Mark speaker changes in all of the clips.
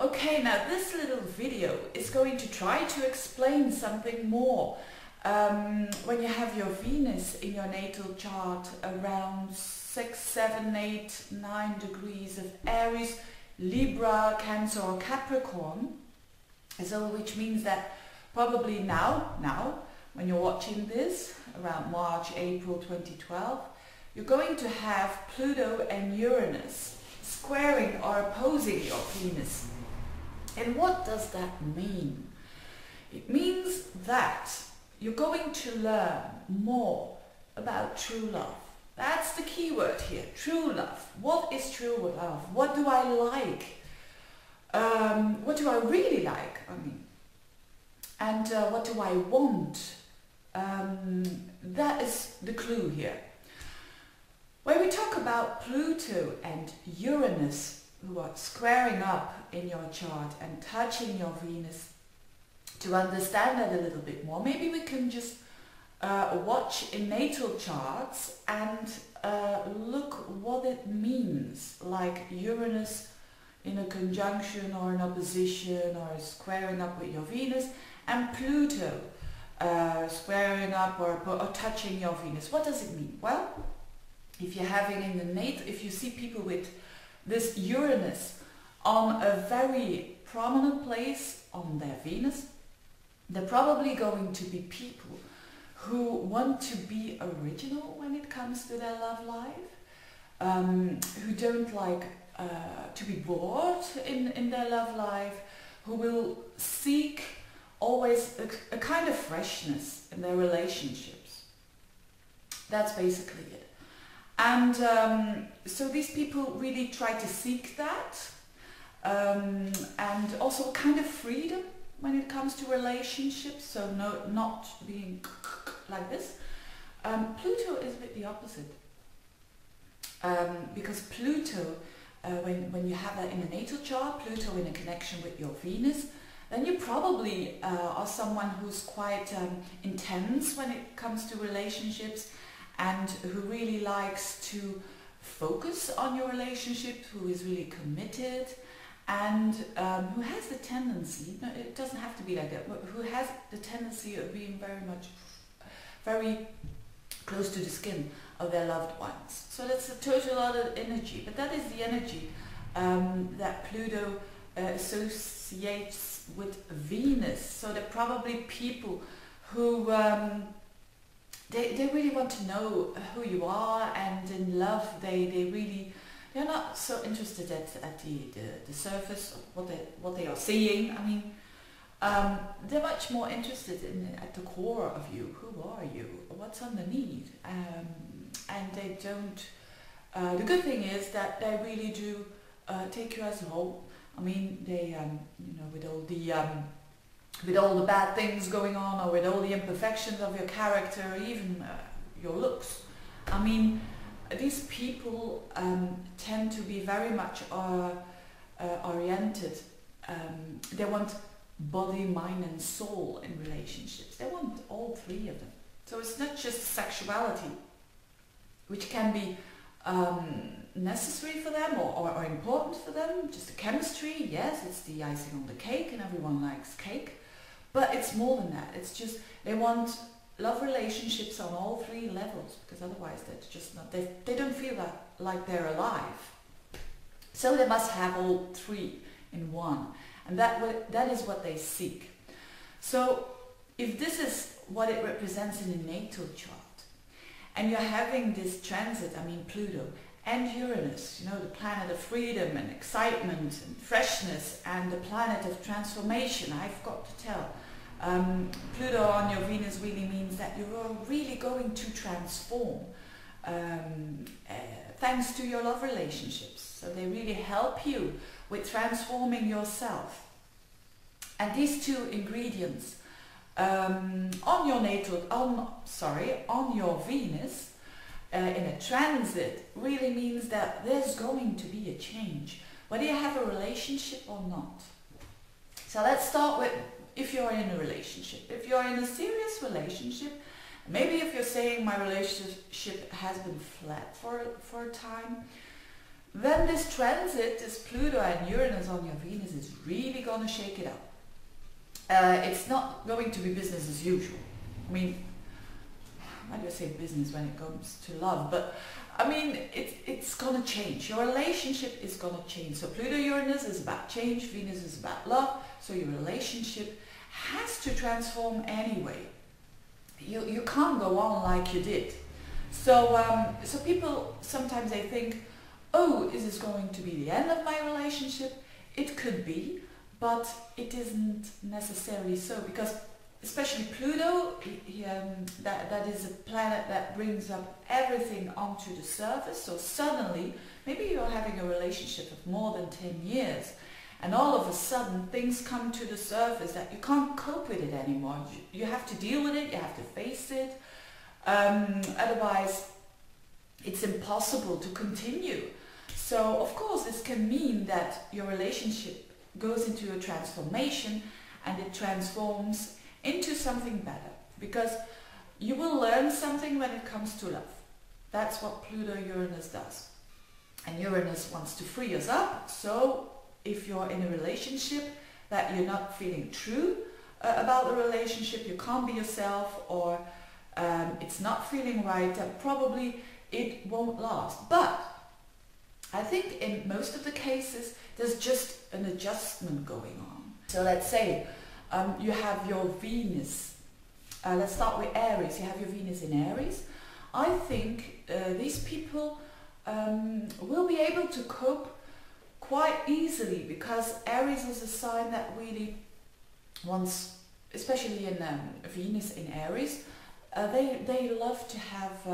Speaker 1: Okay, now this little video is going to try to explain something more. When you have your Venus in your natal chart around 6, 7, 8, 9 degrees of Aries, Libra, Cancer or Capricorn, so which means that probably now when you're watching this around March, April 2012, you're going to have Pluto and Uranus squaring or opposing your Venus. And what does that mean? It means that you're going to learn more about true love. That's the key word here, true love. What is true love? What do I like? What do I really like? And what do I want? That is the clue here. When we talk about Pluto and Uranus, who are squaring up in your chart and touching your Venus, to understand that a little bit more, maybe we can just watch in natal charts and look what it means, like Uranus in a conjunction or an opposition or squaring up with your Venus, and Pluto squaring up or touching your Venus. What does it mean? Well, if you're having in the natal, if you see people with this Uranus on a very prominent place on their Venus, they're probably going to be people who want to be original when it comes to their love life, who don't like to be bored in their love life, who will seek always a kind of freshness in their relationships. That's basically it. And so these people really try to seek that, and also a kind of freedom when it comes to relationships, so not being like this. Pluto is a bit the opposite, because Pluto, when you have that in a natal chart, Pluto in a connection with your Venus, then you probably are someone who's quite intense when it comes to relationships, and who really likes to focus on your relationship, who is really committed, and who has the tendency, no, it doesn't have to be like that, but who has the tendency of being very close to the skin of their loved ones. So that's a total other energy, but that is the energy that Pluto associates with Venus. So they're probably people who they really want to know who you are, and in love they're not so interested at the surface of what they are seeing. They're much more interested at the core of you. Who are you? What's underneath? And they don't. The good thing is that they really do take you as a whole. They with all the bad things going on, or with all the imperfections of your character, even your looks. These people tend to be very much oriented. They want body, mind and soul in relationships. They want all three of them. So it's not just sexuality, which can be necessary for them or important for them, just the chemistry, yes, it's the icing on the cake and everyone likes cake. But it's more than that. It's just they want love relationships on all three levels, because otherwise they're just not, they don't feel like they're alive. So they must have all three in one, and that is what they seek. So if this is what it represents in a natal chart, and you're having this transit, Pluto and Uranus, the planet of freedom and excitement and freshness, and the planet of transformation, I've got to tell. Pluto on your Venus really means that you're really going to transform thanks to your love relationships. So they really help you with transforming yourself. And these two ingredients on your Venus in a transit really means that there's going to be a change, whether you have a relationship or not. So let's start with if you're in a relationship. If you're in a serious relationship, maybe if you're saying my relationship has been flat for a time, then this transit, this Pluto and Uranus on your Venus, is really going to shake it up. It's not going to be business as usual. I mean, why do I say business when it comes to love? But I mean, it's going to change. Your relationship is going to change. So Pluto-Uranus is about change, Venus is about love. So your relationship has to transform anyway. You can't go on like you did. So people, sometimes they think, oh, is this going to be the end of my relationship? It could be, but it isn't necessarily so, because especially Pluto, that is a planet that brings up everything onto the surface. So suddenly, maybe you're having a relationship of more than 10 years, and all of a sudden things come to the surface that you can't cope with it anymore. You have to deal with it, you have to face it. Otherwise, it's impossible to continue. So, of course, this can mean that your relationship goes into a transformation, and it transforms into something better, because you will learn something when it comes to love. That's what Pluto-Uranus does. And Uranus wants to free us up. So if you're in a relationship that you're not feeling true about the relationship, you can't be yourself, or it's not feeling right, then probably it won't last. But I think in most of the cases there's just an adjustment going on. So let's say you have your Venus, let's start with Aries. You have your Venus in Aries. I think these people will be able to cope quite easily, because Aries is a sign that really wants, especially in Venus in Aries, they love to have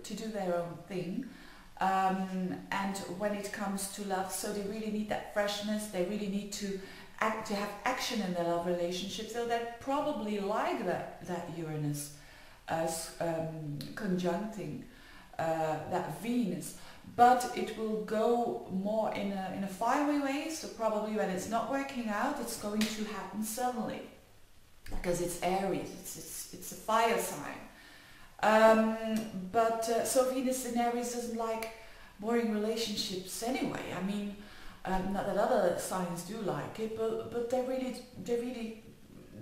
Speaker 1: to do their own thing, and when it comes to love, so they really need that freshness. They really need to have action in their love relationship. So they probably like that Uranus conjuncting that Venus, but it will go more in a fiery way. So probably when it's not working out, it's going to happen suddenly, because it's Aries, it's a fire sign. So Venus in Aries doesn't like boring relationships anyway. I mean, not that other signs do like it, but they really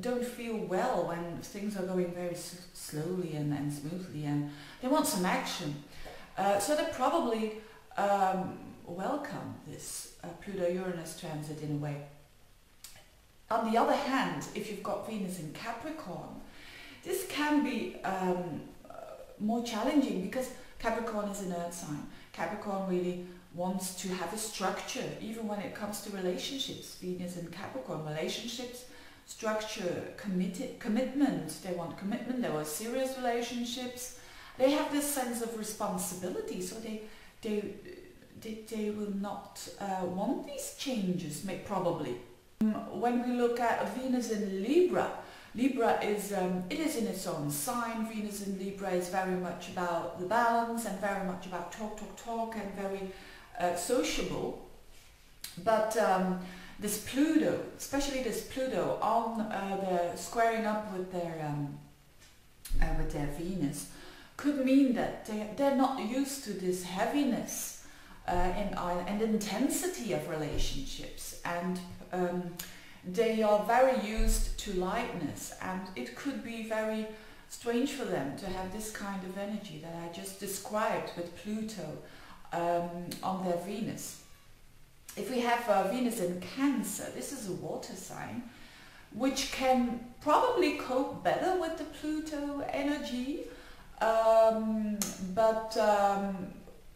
Speaker 1: don't feel well when things are going very slowly and smoothly, and they want some action. So they probably welcome this Pluto-Uranus transit in a way. On the other hand, if you've got Venus in Capricorn, this can be more challenging, because Capricorn is an earth sign. Capricorn really wants to have a structure, even when it comes to relationships. Venus in Capricorn, relationships, structure, commitment. They want commitment, they want serious relationships. They have this sense of responsibility, so they will not want these changes, probably. When we look at Venus in Libra, Libra is it is in its own sign. Venus in Libra is very much about the balance, and very much about talk, and very sociable. But this Pluto, especially this Pluto on the squaring up with their Venus, could mean that they're not used to this heaviness and intensity of relationships, and they are very used to lightness, and it could be very strange for them to have this kind of energy that I just described with Pluto on their Venus. If we have Venus in Cancer, this is a water sign, which can probably cope better with the Pluto energy, but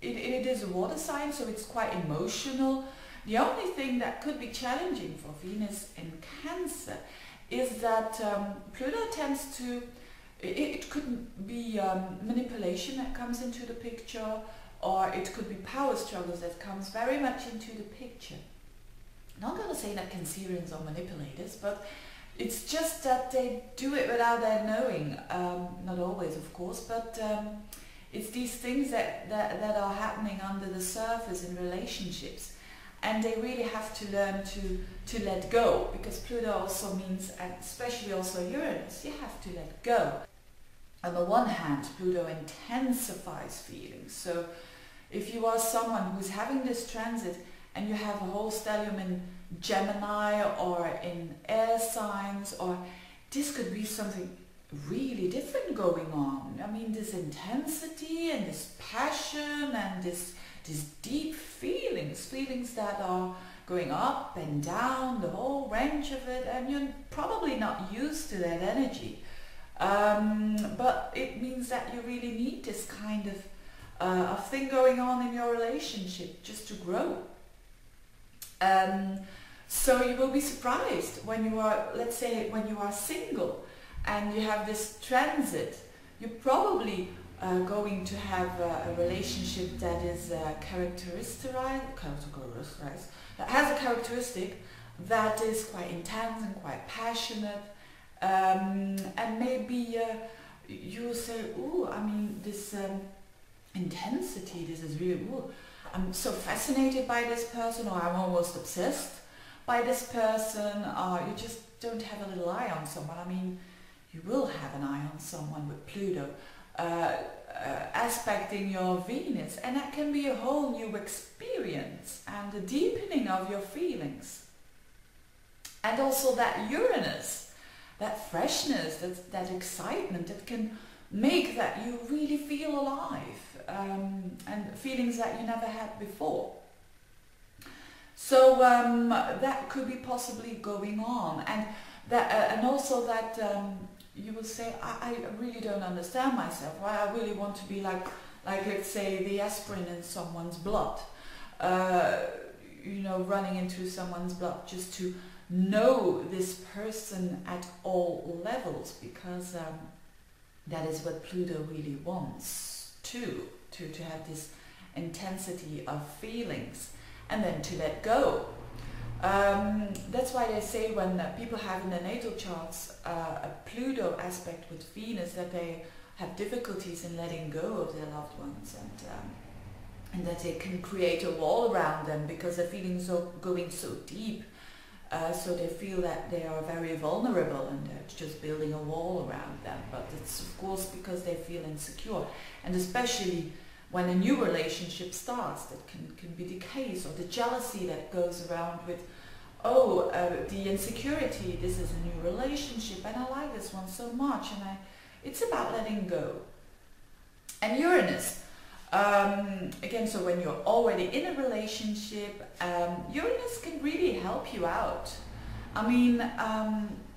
Speaker 1: it is a water sign, so it's quite emotional. The only thing that could be challenging for Venus in Cancer is that Pluto tends to, it could be manipulation that comes into the picture, or it could be power struggles that comes very much into the picture. I'm not going to say that Cancerians are manipulators, but it's just that they do it without their knowing. Not always, of course, but it's these things that are happening under the surface in relationships. And they really have to learn to let go, because Pluto also means, and especially also Uranus, you have to let go. On the one hand, Pluto intensifies feelings, so if you are someone who's having this transit and you have a whole stellium in Gemini or in air signs, or this could be something really different going on. I mean, this intensity and this passion and this deep feelings that are going up and down, the whole range of it, and you're probably not used to that energy. But it means that you really need this kind of thing going on in your relationship just to grow. So you will be surprised when you are, let's say, when you are single and you have this transit, you're probably going to have a relationship that is characterized, that has a characteristic that is quite intense and quite passionate, and maybe you'll say, "Ooh, I mean, this intensity, this is really, ooh, I'm so fascinated by this person," or "I'm almost obsessed by this person," or you just don't have a little eye on someone. I mean, you will have an eye on someone with Pluto aspecting your Venus, and that can be a whole new experience and a deepening of your feelings. And also that Uranus, that freshness, that excitement that can make that you really feel alive, and feelings that you never had before. So that could be possibly going on, and that, and also that you will say, I really don't understand myself. Why I really want to be like let's say the aspirin in someone's blood, you know, running into someone's blood just to know this person at all levels, because that is what Pluto really wants to have this intensity of feelings and then to let go. That's why they say when people have in their natal charts a Pluto aspect with Venus, that they have difficulties in letting go of their loved ones, and that they can create a wall around them because their feelings are going so deep. So they feel that they are very vulnerable and they're just building a wall around them. But it's of course because they feel insecure, and especially when a new relationship starts, that can be the case, or the jealousy that goes around with, oh, the insecurity, this is a new relationship and I like this one so much, and it's about letting go. And Uranus, again, so when you're already in a relationship, Uranus can really help you out. I mean,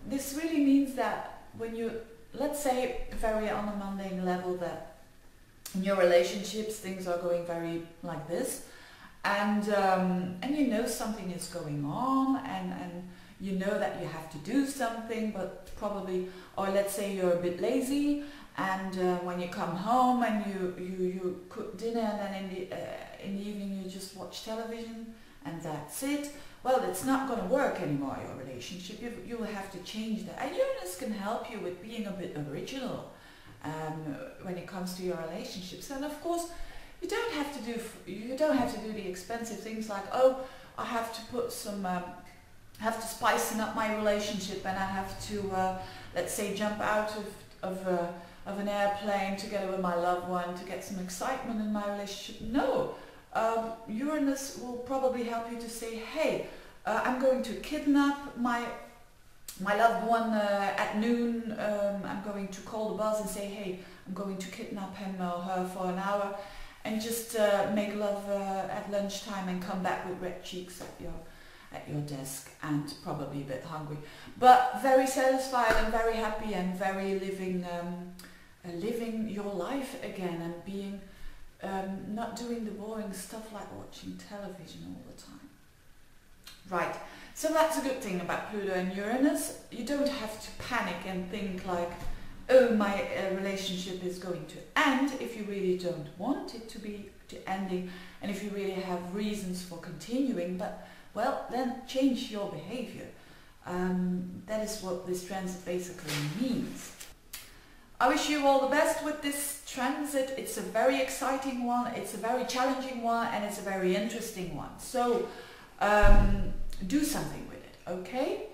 Speaker 1: this really means that when you, let's say, very on a mundane level, that in your relationships things are going very like this, and you know something is going on, and you know that you have to do something, but probably, or let's say you're a bit lazy, and when you come home and you cook dinner, and then in the evening you just watch television and that's it. Well, it's not going to work anymore, your relationship. You will have to change that. And Uranus can help you with being a bit original when it comes to your relationships. And of course, you don't have to do the expensive things like, oh, I have to put some have to spicing up my relationship, and I have to let's say jump out of an airplane together with my loved one to get some excitement in my relationship. No, Uranus will probably help you to say, hey, I'm going to kidnap my loved one at noon. I'm going to call the boss and say, hey, I'm going to kidnap him or her for an hour, and just make love at lunchtime and come back with red cheeks at your desk, and probably a bit hungry, but very satisfied and very happy and very living your life again, and being not doing the boring stuff like watching television all the time. Right, so that's a good thing about Pluto and Uranus. You don't have to panic and think like, oh, my relationship is going to end, if you really don't want it to be ending, and if you really have reasons for continuing. But well, then change your behavior. That is what this transit basically means. I wish you all the best with this transit. It's a very exciting one, it's a very challenging one, and it's a very interesting one. So do something with it, okay?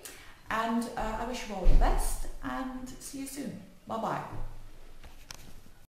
Speaker 1: And I wish you all the best, and see you soon. Bye-bye.